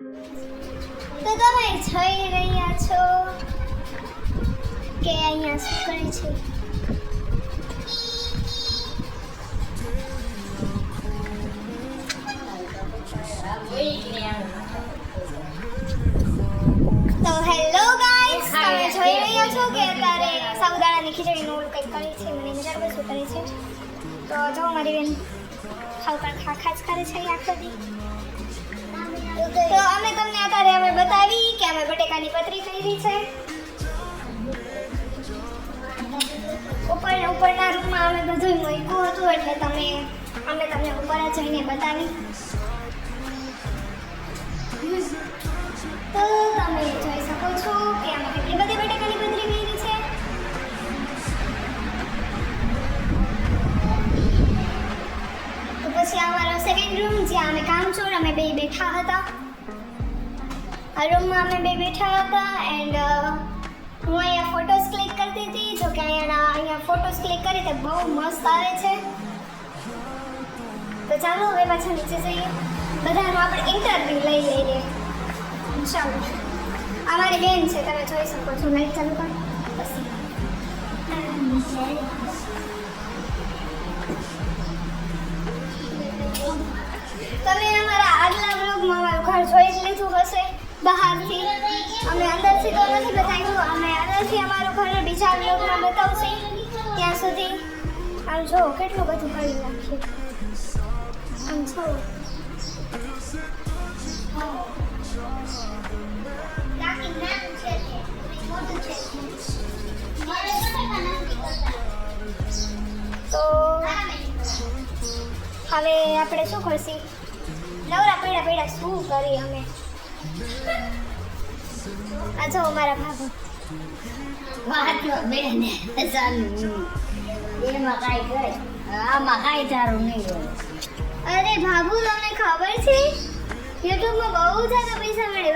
તો તમે જોઈ રહ્યા છો કે અહીંયા શું કરે છે. તો હેલો ગાઈસ, તમે જોઈ રહ્યા છો કે અત્યારે સાબુદાણાની ખીચડીનું ઓલું કંઈક કરે છે. મને નજર પર શું કરે છે તો જો મારી બેન ખાસ કરે છે આખો દી. તો અમે તમને અત્યારે બતાવી કે અમે બટેકાની પતરી કરી છે. ઉપરના રૂમમાં અમે બધું મૂક્યું હતું એટલે અમે તમને ઉપર જઈને બતાવી. તો તમે જોઈ શકો છો કે અમે કેટલી બધી બટેકાની પતરી કરી છે. તો પછી અમારો સેકન્ડ રૂમ જ્યાં અમે કામચોર અમે બે બેઠા હતા. આ રૂમમાં અમે બે બેઠા હતા એન્ડ હું અહીંયા ફોટોસ ક્લિક કરતી હતી. જો કે અહીંયા ફોટોસ ક્લિક કરી તે બહુ મસ્ત આવે છે. તો ચાલો હવે પાછા નીચે જઈએ. બધાનો આપણે ઇન્ટરવ્યુ લઈ લઈએ. ચાલો, આ મારી બેન છે, તમે જોઈ શકો છો. લાઈટ ચાલુ કરો. તમે અમારા આગલા બ્લોગમાં અમારું ઘર જોઈ જ લીધું હશે બહારથી. અમે અંદરથી તો નથી બતાવ્યું, અમે અંદરથી અમારું ઘર બીજા બ્લોગમાં બતાવશે. ત્યાં સુધી આમ જો કેટલું બધું કરી નાખ્યું. આમ જો તો હવે આપણે શું કરશી? નવરા પડ્યા શું કરી અમે? આ જો અમારા ભાભુ વાટલો બેન એમાં કાંઈ કરે, આમાં કાંઈ તારું નહીં હોય. અરે ભાભુ, તમને ખબર છે યુટ્યુબમાં બહુ સારા પૈસા મળે.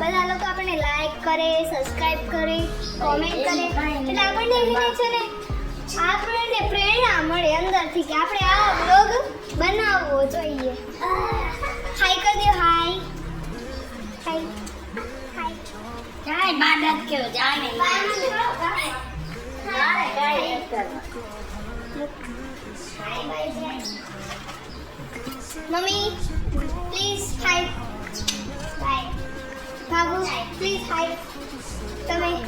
બધા લોકો આપણને લાઈક કરે, સબસ્ક્રાઇબ કરે, કોમેન્ટ કરે એટલે આપણને એને છે ને આપણને પ્રેરણા મળે અંદરથી કે આપણે આ બ્લોગ બનાવવો જોઈએ. હાય કરી દો. હાય હાય હાય. કાંઈ બાદત કેવું જાણે કાંઈ કરવા. Mummy please hi. હાય ભાભુ પ્લીઝ હાય.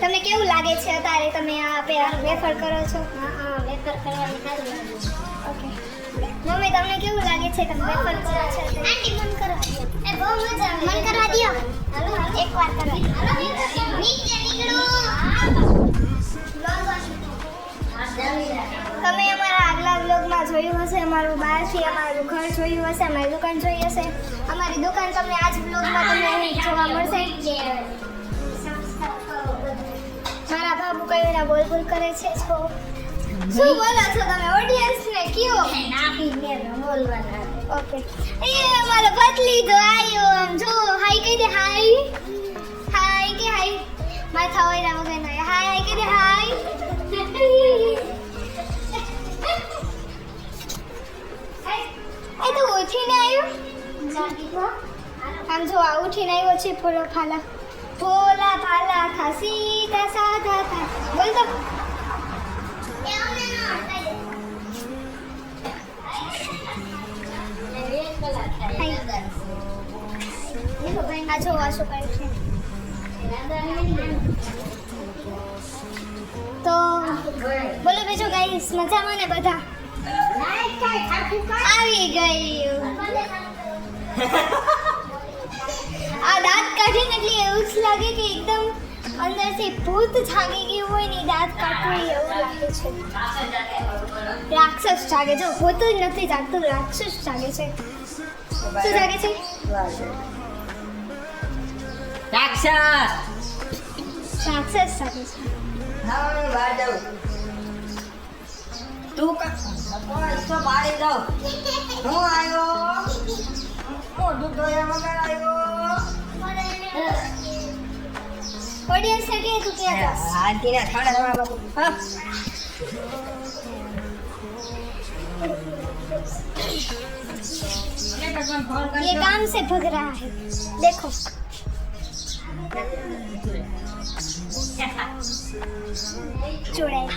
તમને કેવું લાગે છે અત્યારે તમે આ વેફર કરો છો? હા, વેફર કરવાની સારું લાગે. ઓકે મમ્મી, તમને કેવું લાગે છે તમે વેફર કરો છો? આંટી મન કરવા દો. એ બહુ મજા આવે. મન કરવા દો. હાલો એકવાર કરો. નીચે નીકળો. તમે અમારા આગલા વ્લોગમાં જોયું હશે, અમારું બહારથી અમારું ઘર જોયું હશે, અમારી દુકાન જોઈ હશે. અમારી દુકાન તમને આજ વ્લોગમાં તમને અહીં જોવા મળશે. મારા બાબુ કઈ બોલ કરે છે. શું બોલો છો તમે ઓડિયન્સને? કયો નાખીને બોલવાના. ઓકે એ અમારો પતલી તો આવ્યો. આમ જો હાય કહી દે. હાય હાય કે હાય. માથા હોય ના વગર ના હાય હાય કહી દે. હાય એ તો ઉઠીને આવ્યો. આમ જો આ ઉઠીને આવ્યો છે. ફોલા ફાલા ખાસી તા સાધા તા બોલ તો. આ જો આ શું કરે છે. તો બોલો બીજું ગાઈસ, મજામાં ને બધા? આવી ગયું. આ દાંત કાઢીને એટલે એવું જ લાગે કે એકદમ અંદરથી ભૂત જાગી ગયું હોય ને દાંત કાઢવું એવું લાગે છે. રાક્ષસ જાગે. જો ભૂત જ નથી જાગતું, રાક્ષસ જાગે છે. શું જાગે છે? રાક્ષસ જાગે છે. તું તો મારી દઉં. હું આવ્યો મોઢું ધોયા વગર આવ્યો. ઓડિયન્સ ને કે તું ક્યાં જાસ? આંટીના થાળા ધોવા બાપુ. ये काम से भग रहा है, देखो જોડાય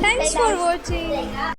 Thanks for watching.